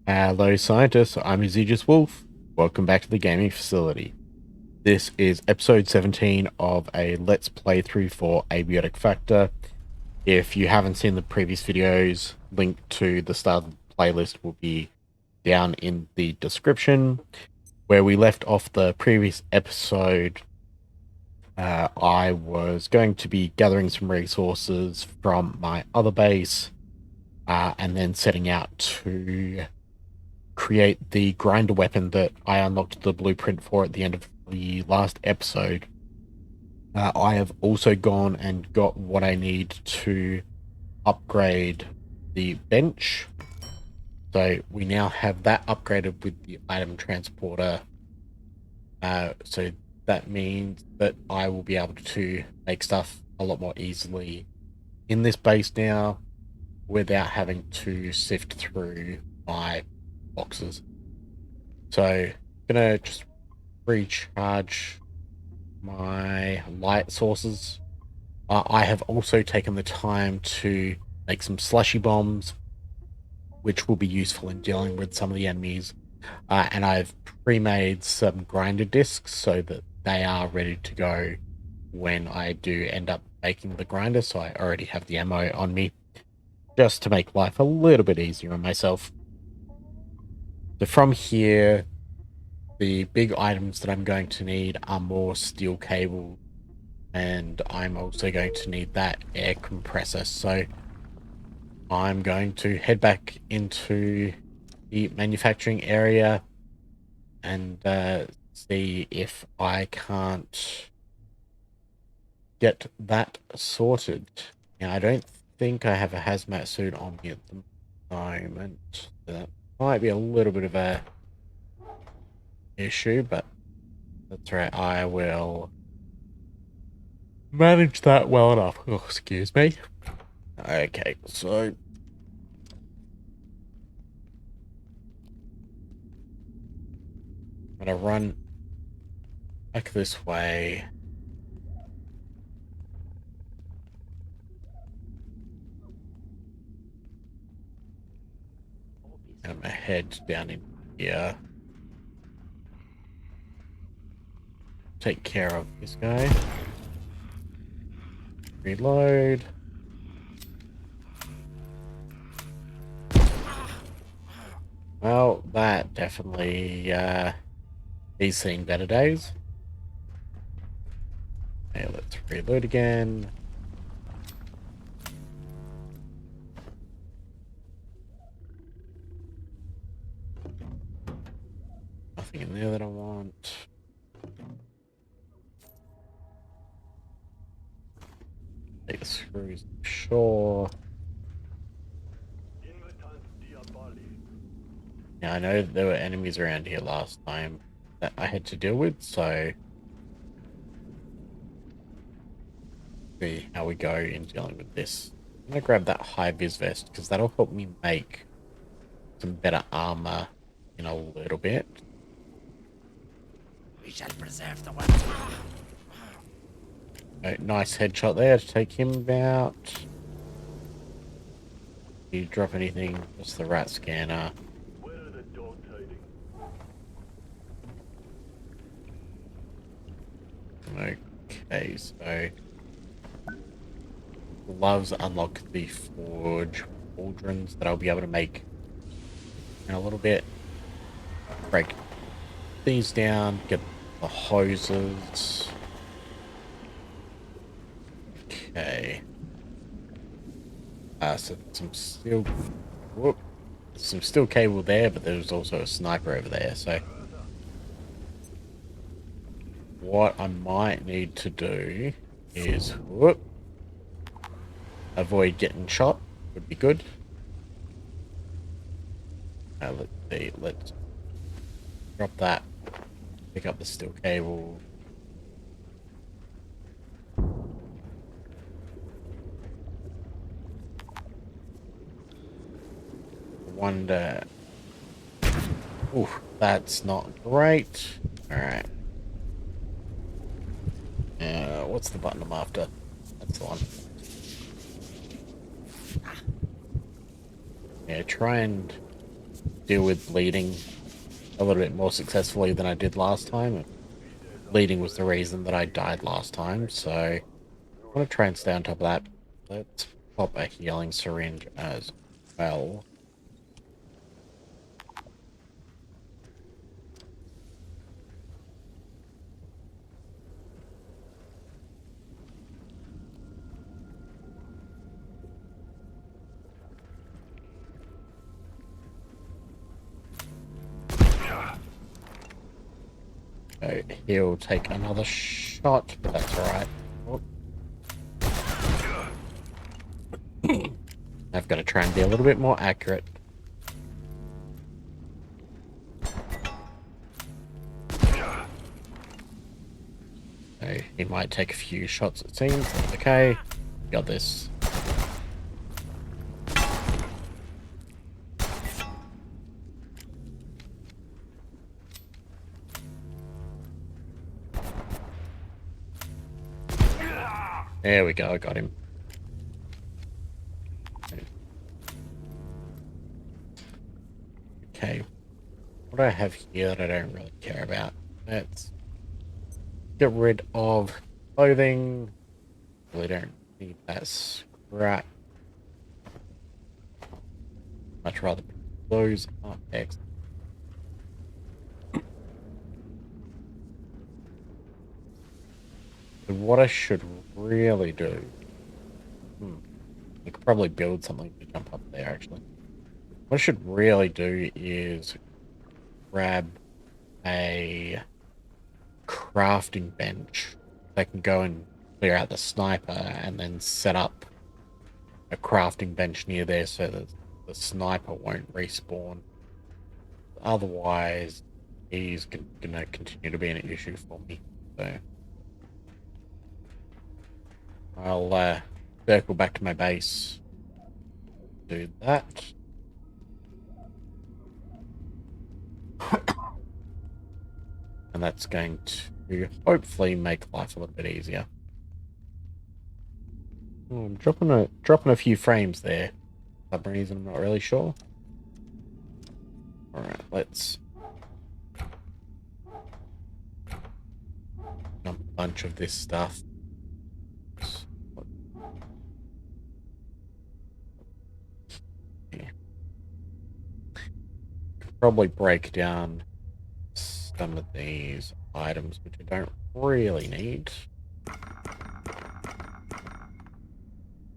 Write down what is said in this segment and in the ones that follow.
Hello, scientists. I'm Ezekius Wolf. Welcome back to the gaming facility. This is episode 17 of a Let's Play through for Abiotic Factor. If you haven't seen the previous videos, link to the start of the playlist will be down in the description. Where we left off the previous episode, I was going to be gathering some resources from my other base and then setting out to create the grinder weapon that I unlocked the blueprint for at the end of the last episode. I have also gone and got what I need to upgrade the bench. So we now have that upgraded with the item transporter. So that means that I will be able to make stuff a lot more easily in this base now without having to sift through my boxes. So I'm gonna just recharge my light sources. I have also taken the time to make some slushy bombs, which will be useful in dealing with some of the enemies. And I've pre-made some grinder discs so that they are ready to go when I do end up making the grinder. So I already have the ammo on me just to make life a little bit easier on myself. So from here, the big items that I'm going to need are more steel cable, and I'm also going to need that air compressor. So I'm going to head back into the manufacturing area and see if I can't get that sorted. Now, I don't think I have a hazmat suit on me at the moment. That might be a little bit of a issue, but that's right. I will manage that well enough. Oh, excuse me. Okay, so I'm gonna run back this way. And I'm gonna head down in here. Take care of this guy. Reload. Well, that definitely he's seen better days. Okay, let's reload again. Nothing in there that I want. Take the screws, sure. Now I know there were enemies around here last time that I had to deal with, so see how we go in dealing with this. I'm gonna grab that high vis vest because that'll help me make some better armor in a little bit. We shall preserve the weapon. Oh, nice headshot there to take him out. Do you drop anything? Just the rat scanner. Where are the dogs hiding? Okay, so gloves unlock the forge pauldrons that I'll be able to make in a little bit. Break these down, get the hoses. Okay. So some steel cable there, but there's also a sniper over there. So what I might need to do is avoid getting shot. Would be good. Let's see. Let's drop that. Pick up the steel cable. Wonder. Ooh, that's not great. All right. What's the button I'm after? That's the one. Yeah, try and deal with bleeding a little bit more successfully than I did last time. Bleeding was the reason that I died last time, so I want to try and stay on top of that. Let's pop a healing syringe as well. So he'll take another shot, but that's alright. Oh. I've got to try and be a little bit more accurate. So he might take a few shots, it seems. That's okay. Got this. There we go, I got him. Okay. What do I have here that I don't really care about? Let's get rid of clothing. Really don't need that scrap. Much rather put those up next. What I should really do. I could probably build something to jump up there, actually. What I should really do is grab a crafting bench. I can go and clear out the sniper and then set up a crafting bench near there so that the sniper won't respawn. Otherwise, he's gonna continue to be an issue for me. So I'll circle back to my base. Do that. And that's going to hopefully make life a little bit easier. Oh, I'm dropping a few frames there. For some reason, I'm not really sure. Alright, let's dump a bunch of this stuff. Yeah. Probably break down some of these items which I don't really need.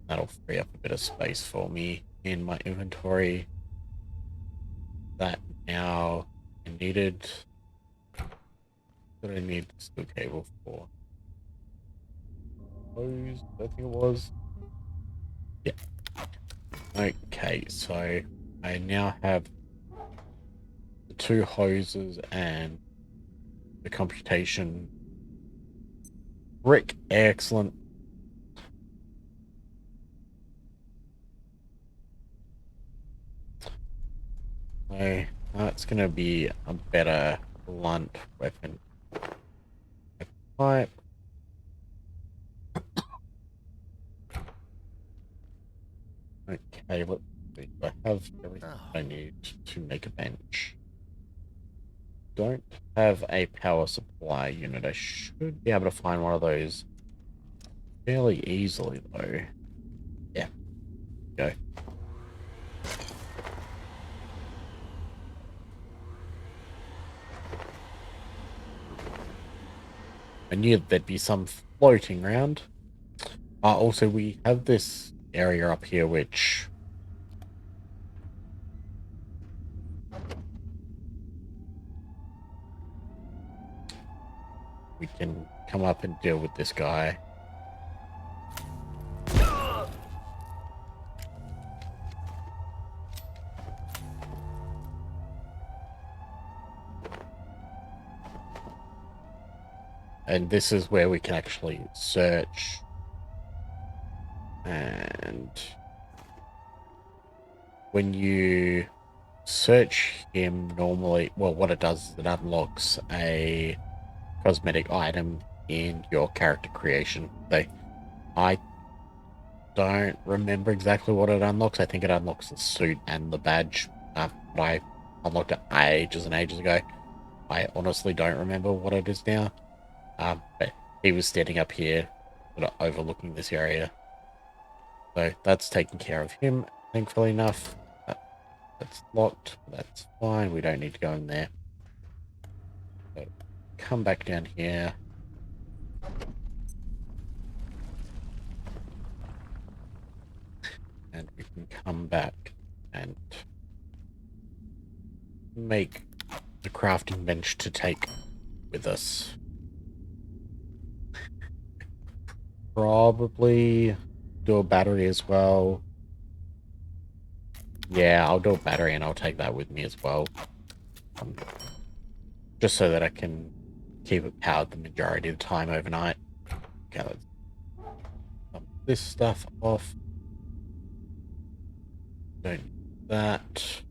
That'll free up a bit of space for me in my inventory. That now I needed. What do I need the steel cable for? Hose, I think it was. Yeah. Okay, so I now have the 2 hoses and the computation brick. Excellent. So that's gonna be a better blunt weapon. Pipe. Okay, let's see. I have everything I need to make a bench. Don't have a power supply unit. I should be able to find one of those fairly easily, though. Yeah. Go. I knew there'd be some floating around. Also, we have this area up here which we can come up and deal with this guy. And this is where we can actually search. And when you search him normally, well, what it does is it unlocks a cosmetic item in your character creation. I don't remember exactly what it unlocks. I think it unlocks the suit and the badge. I unlocked it ages and ages ago. I honestly don't remember what it is now. But he was standing up here, sort of overlooking this area. So that's taken care of him, thankfully enough. That's locked. That's fine. We don't need to go in there. So come back down here. And we can come back and make the crafting bench to take with us. Probably do a battery as well. Yeah, I'll do a battery and I'll take that with me as well. Just so that I can keep it powered the majority of the time overnight. Okay, let's dump this stuff off. Don't need that.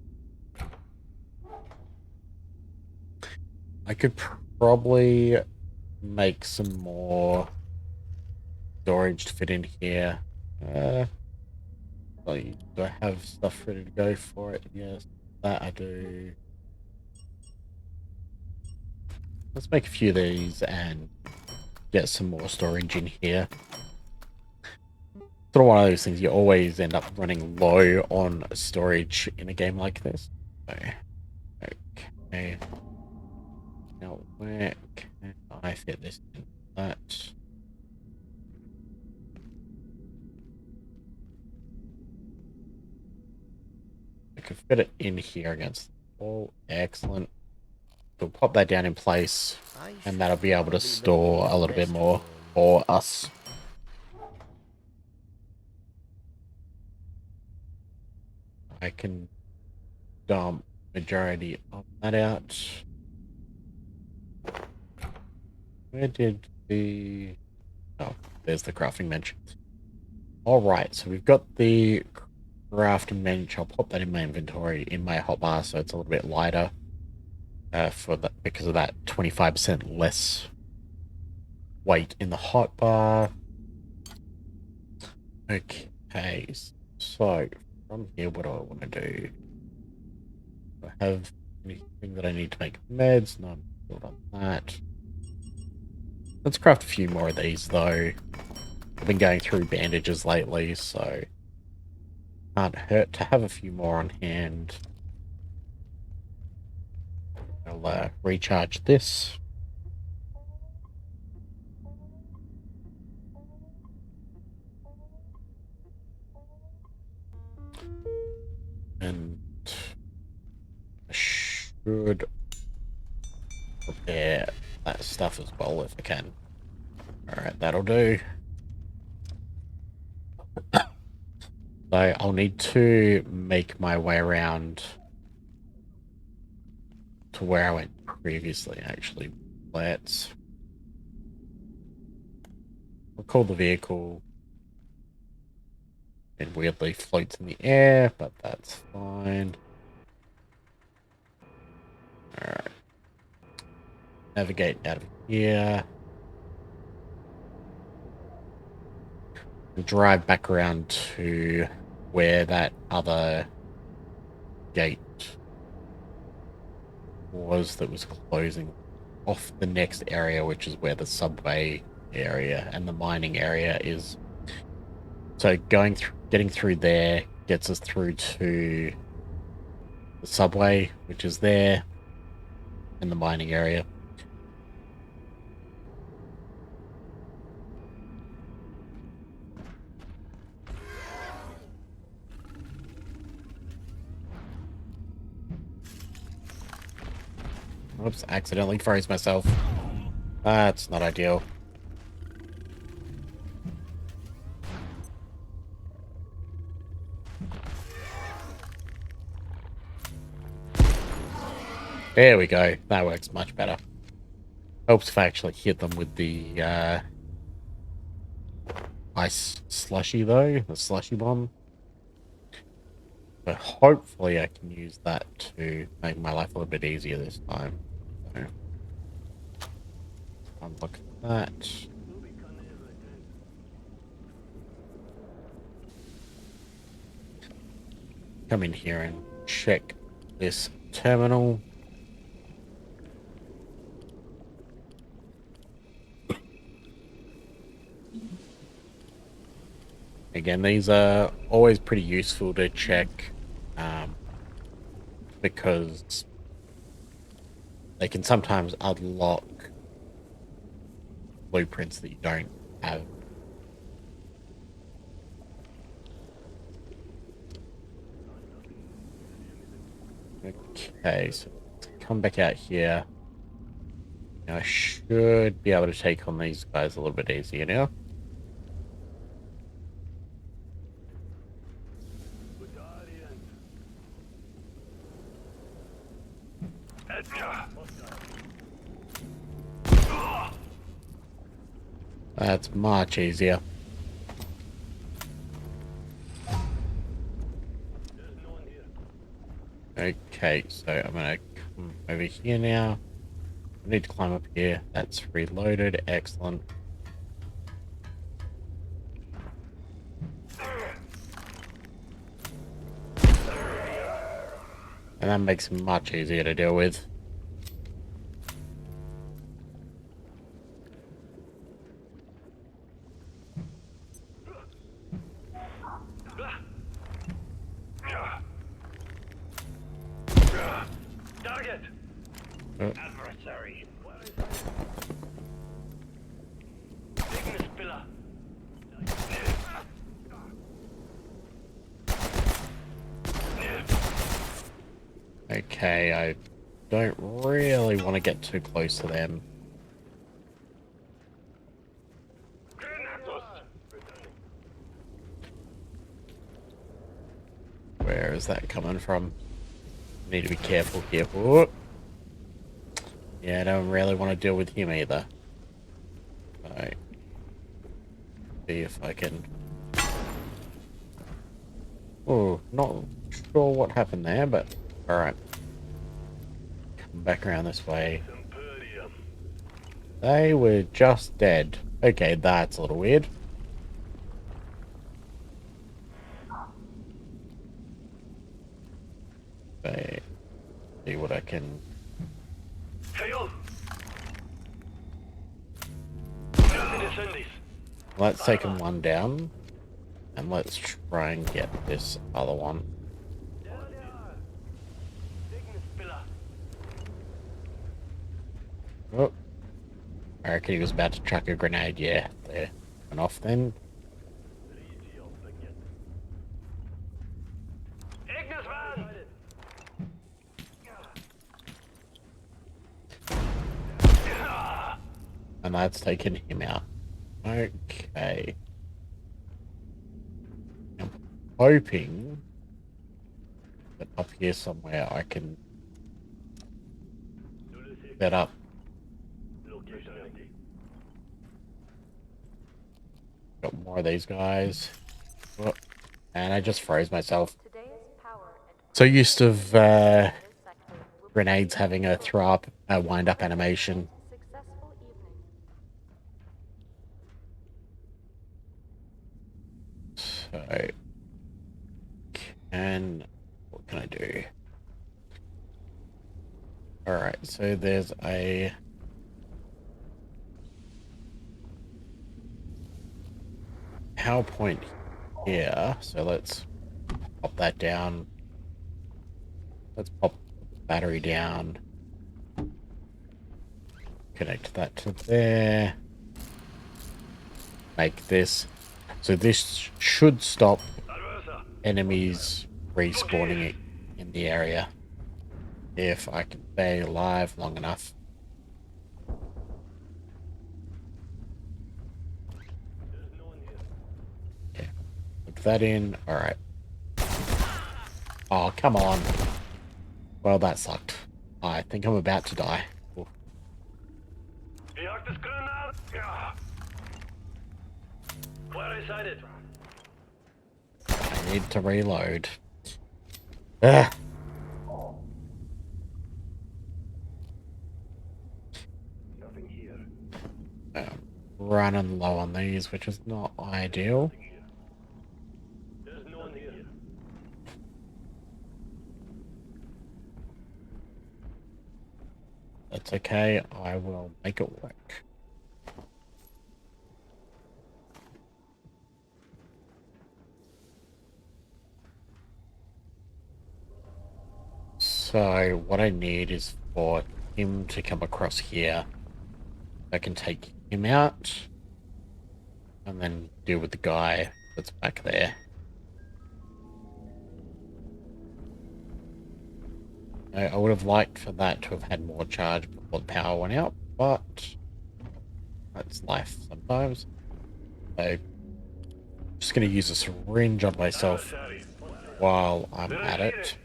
I could probably make some more storage to fit in here. Do I have stuff ready to go for it? Yes, that I do. Let's make a few of these and get some more storage in here. Sort of one of those things, you always end up running low on storage in a game like this. So, okay. Now, where can I fit this in? That. I could fit it in here against the wall. Excellent. We'll pop that down in place, and that'll be able to store a little bit more for us. I can dump majority of that out. Where did the... Oh, there's the crafting bench. Alright, so we've got the crafting bench. I'll pop that in my inventory, in my hotbar, so it's a little bit lighter. For that, because of that 25% less weight in the hotbar. Okay, so from here, what do I want to do? Do I have anything that I need to make meds? No, I'm built on that. Let's craft a few more of these, though. I've been going through bandages lately, so can't hurt to have a few more on hand. I'll recharge this. And I should prepare that stuff as well if I can. Alright, that'll do. So I'll need to make my way around to where I went previously, actually. Let's recall the vehicle. It weirdly floats in the air, but that's fine. Alright. Navigate out of here. And drive back around to where that other gate was that was closing off the next area, which is where the subway area and the mining area is. So getting through there gets us through to the subway, which is there, and the mining area. Oops, accidentally froze myself. That's not ideal. There we go. That works much better. Helps if I actually hit them with the ice slushy, though. The slushy bomb. But hopefully I can use that to make my life a little bit easier this time. So, unlock that. Come in here and check this terminal. Again, these are always pretty useful to check because they can sometimes unlock blueprints that you don't have. Okay, so let's come back out here. Now I should be able to take on these guys a little bit easier now. That's much easier. Okay, so I'm gonna come over here now. I need to climb up here. That's reloaded. Excellent. And that makes it much easier to deal with. Target. Oh. Adversary. Ignis pillar. Okay, I don't really want to get too close to them. Where is that coming from? Need to be careful here. Oh. Yeah, I don't really want to deal with him either. Alright. See if I can... Oh, not sure what happened there, but alright. Come back around this way. They were just dead. Okay, that's a little weird. Okay. See what I can... Fail. Let's take him one down. And let's try and get this other one. Oh. I reckon he was about to chuck a grenade. Yeah, there. Went off then. And that's taken him out. Okay. I'm hoping that up here somewhere I can set up. Got more of these guys. Oh, and I just froze myself. So used to grenades having a throw up, wind up animation. So, what can I do? Alright, so there's a... power point here, so let's pop that down. Let's pop the battery down. Connect that to there. Make this. So this should stop enemies respawning in the area. If I can stay alive long enough. Okay. Put that in. Alright. Oh, come on. Well, that sucked. I think I'm about to die. Oof. I need to reload. Ah. Running low on these, which is not ideal. That's okay. I will make it work. So what I need is for him to come across here. I can take him out and then deal with the guy that's back there. I would have liked for that to have had more charge before the power went out, but that's life sometimes. So I'm just going to use a syringe on myself Adversary. while I'm at it.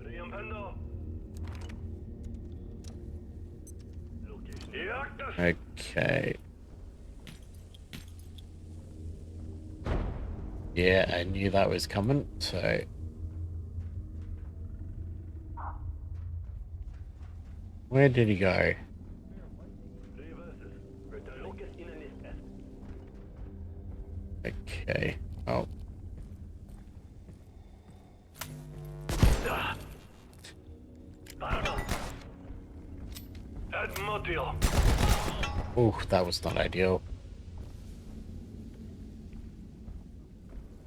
Riempendo. Location. Okay. Yeah, I knew that was coming, so... Where did he go? Okay. Oh. Ooh, that was not ideal.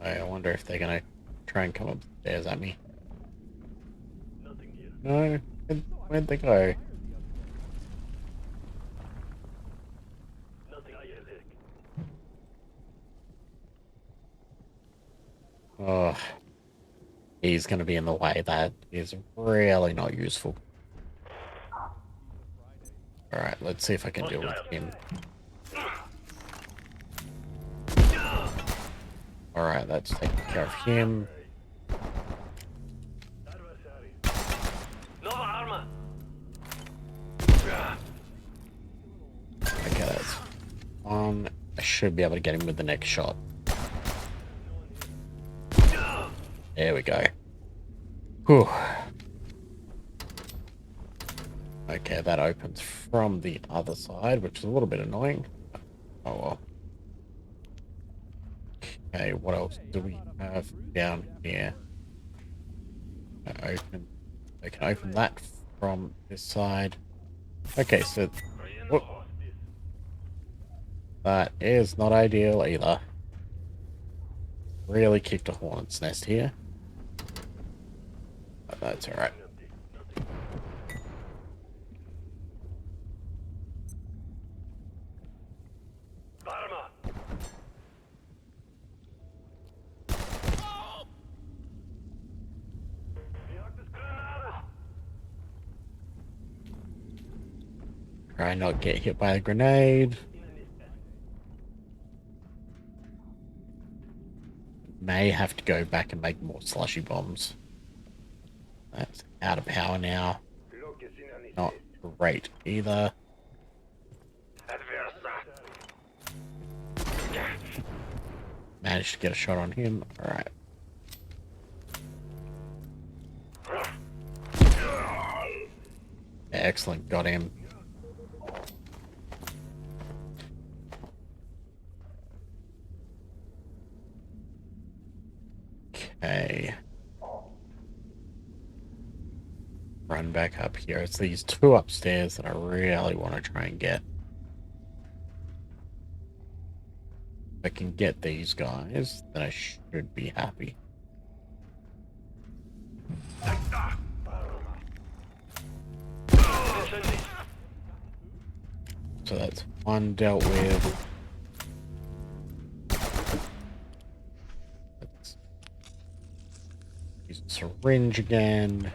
I wonder if they're gonna try and come upstairs at me. No? Where'd they go? Oh, he's gonna be in the way. That is really not useful. Alright, let's see if I can deal with him. Alright, that's taking care of him. Okay, that's one. I should be able to get him with the next shot. There we go. Whew. Okay, that opens from the other side, which is a little bit annoying. Oh well. Okay, what else do we have down here? I can open that from this side. Okay, so whoop, that is not ideal either. Really kicked a hornet's nest here. But that's alright. Try not get hit by a grenade. May have to go back and make more slushy bombs. That's out of power now. Not great either. Managed to get a shot on him. Alright. Excellent, got him. Okay. Run back up here. It's these two upstairs that I really want to try and get. If I can get these guys, then I should be happy. So that's one dealt with. Let's use a syringe again.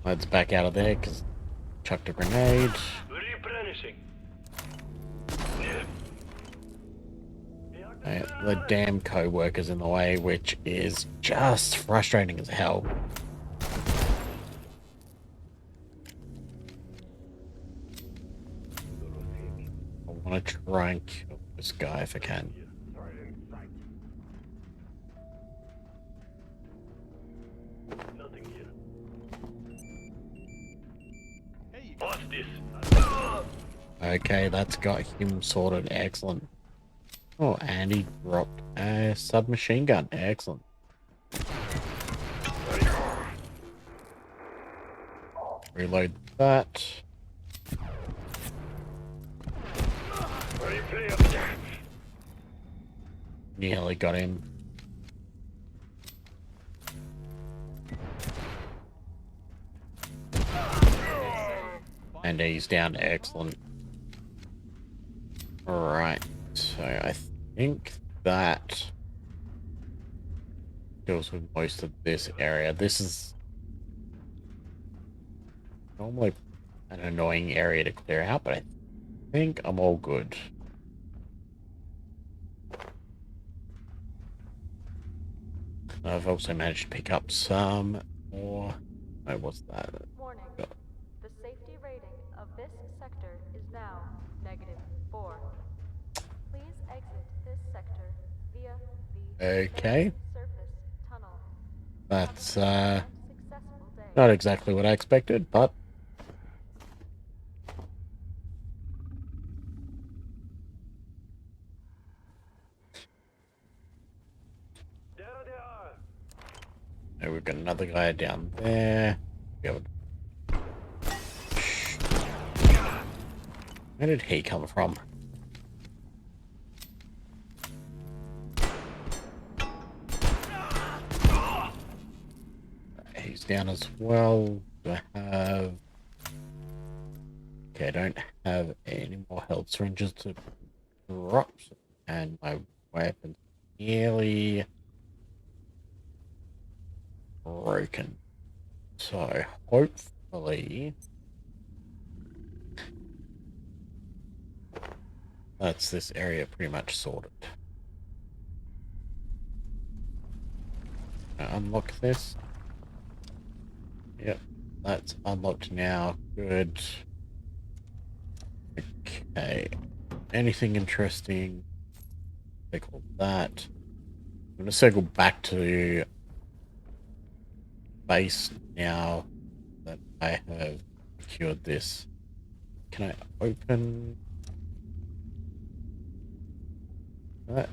Let's back out of there because chucked a grenade. The damn co-worker's in the way, which is just frustrating as hell. I want to try and kill this guy if I can. Okay, that's got him sorted. Excellent. Oh, and he dropped a submachine gun. Excellent. Reload that. Ready, clear. Nearly got him. And he's down. Excellent. Alright. So I think that deals with most of this area. This is normally an annoying area to clear out, but I think I'm all good. I've also managed to pick up some more. Oh, what's that? Warning. The safety rating of this sector is now -4. Please exit this sector via the Okay. surface tunnel. That's Have a successful day. not exactly what I expected, but oh, we've got another guy down there. Where did he come from? He's down as well. Do I have... Okay, I don't have any more health syringes to drop. And my weapon's nearly broken. So, hopefully... that's this area pretty much sorted. Unlock this. Yep, that's unlocked now. Good. Okay. Anything interesting? Take all that. I'm going to circle back to base now that I have secured this. Can I open that?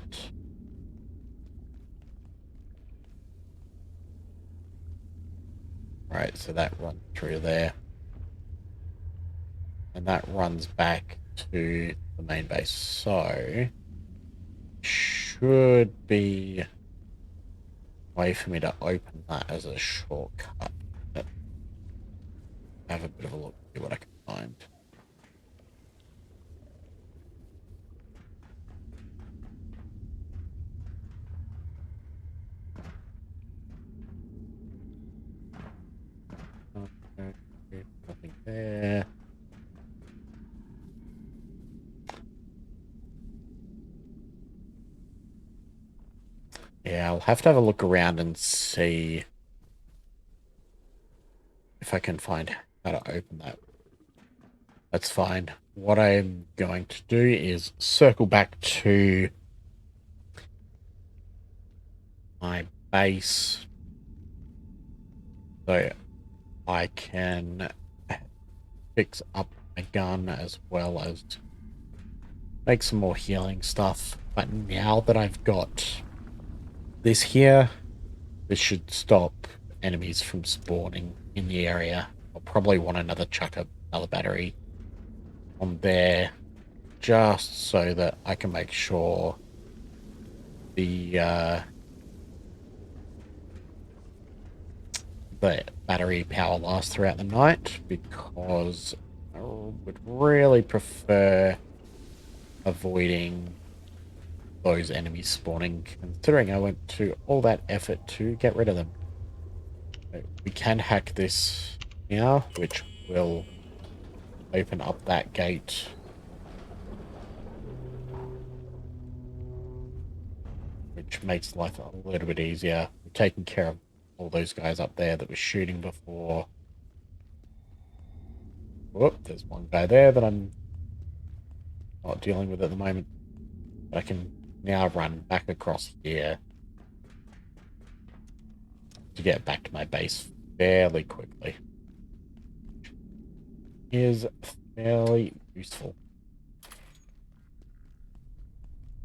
Right, so that runs through there. And that runs back to the main base. So, should be a way for me to open that as a shortcut. Have a bit of a look, see what I can find. Okay, nothing there. Yeah, I'll have to have a look around and see if I can find how to open that. That's fine. What I'm going to do is circle back to my base so I can fix up my gun as well as make some more healing stuff. But now that I've got this here, this should stop enemies from spawning in the area. I'll probably want another battery on there just so that I can make sure the battery power lasts throughout the night, because I would really prefer avoiding those enemies spawning, considering I went to all that effort to get rid of them. We can hack this now, which will open up that gate. Which makes life a little bit easier. We've taken care of all those guys up there that were shooting before. Whoop, there's one guy there that I'm not dealing with at the moment. But I can now run back across here to get back to my base fairly quickly. Is fairly useful.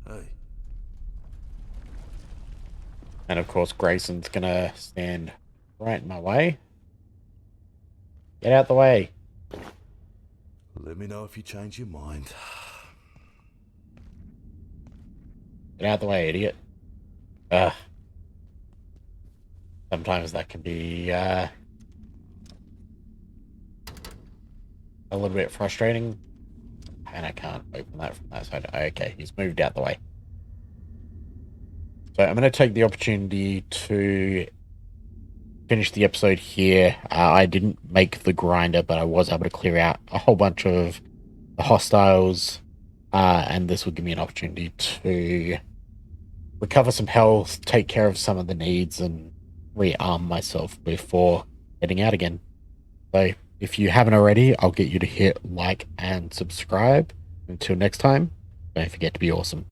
Hey, And of course, Grayson's gonna stand right in my way. Get out the way. Let me know if you change your mind. Get out the way, idiot. Sometimes that can be a little bit frustrating. And I can't open that from that side. Okay, he's moved out the way. So I'm going to take the opportunity to finish the episode here. I didn't make the grinder, but I was able to clear out a whole bunch of the hostiles. And this will give me an opportunity to recover some health, take care of some of the needs, and rearm myself before heading out again. So if you haven't already, I'll get you to hit like and subscribe. Until next time, don't forget to be awesome.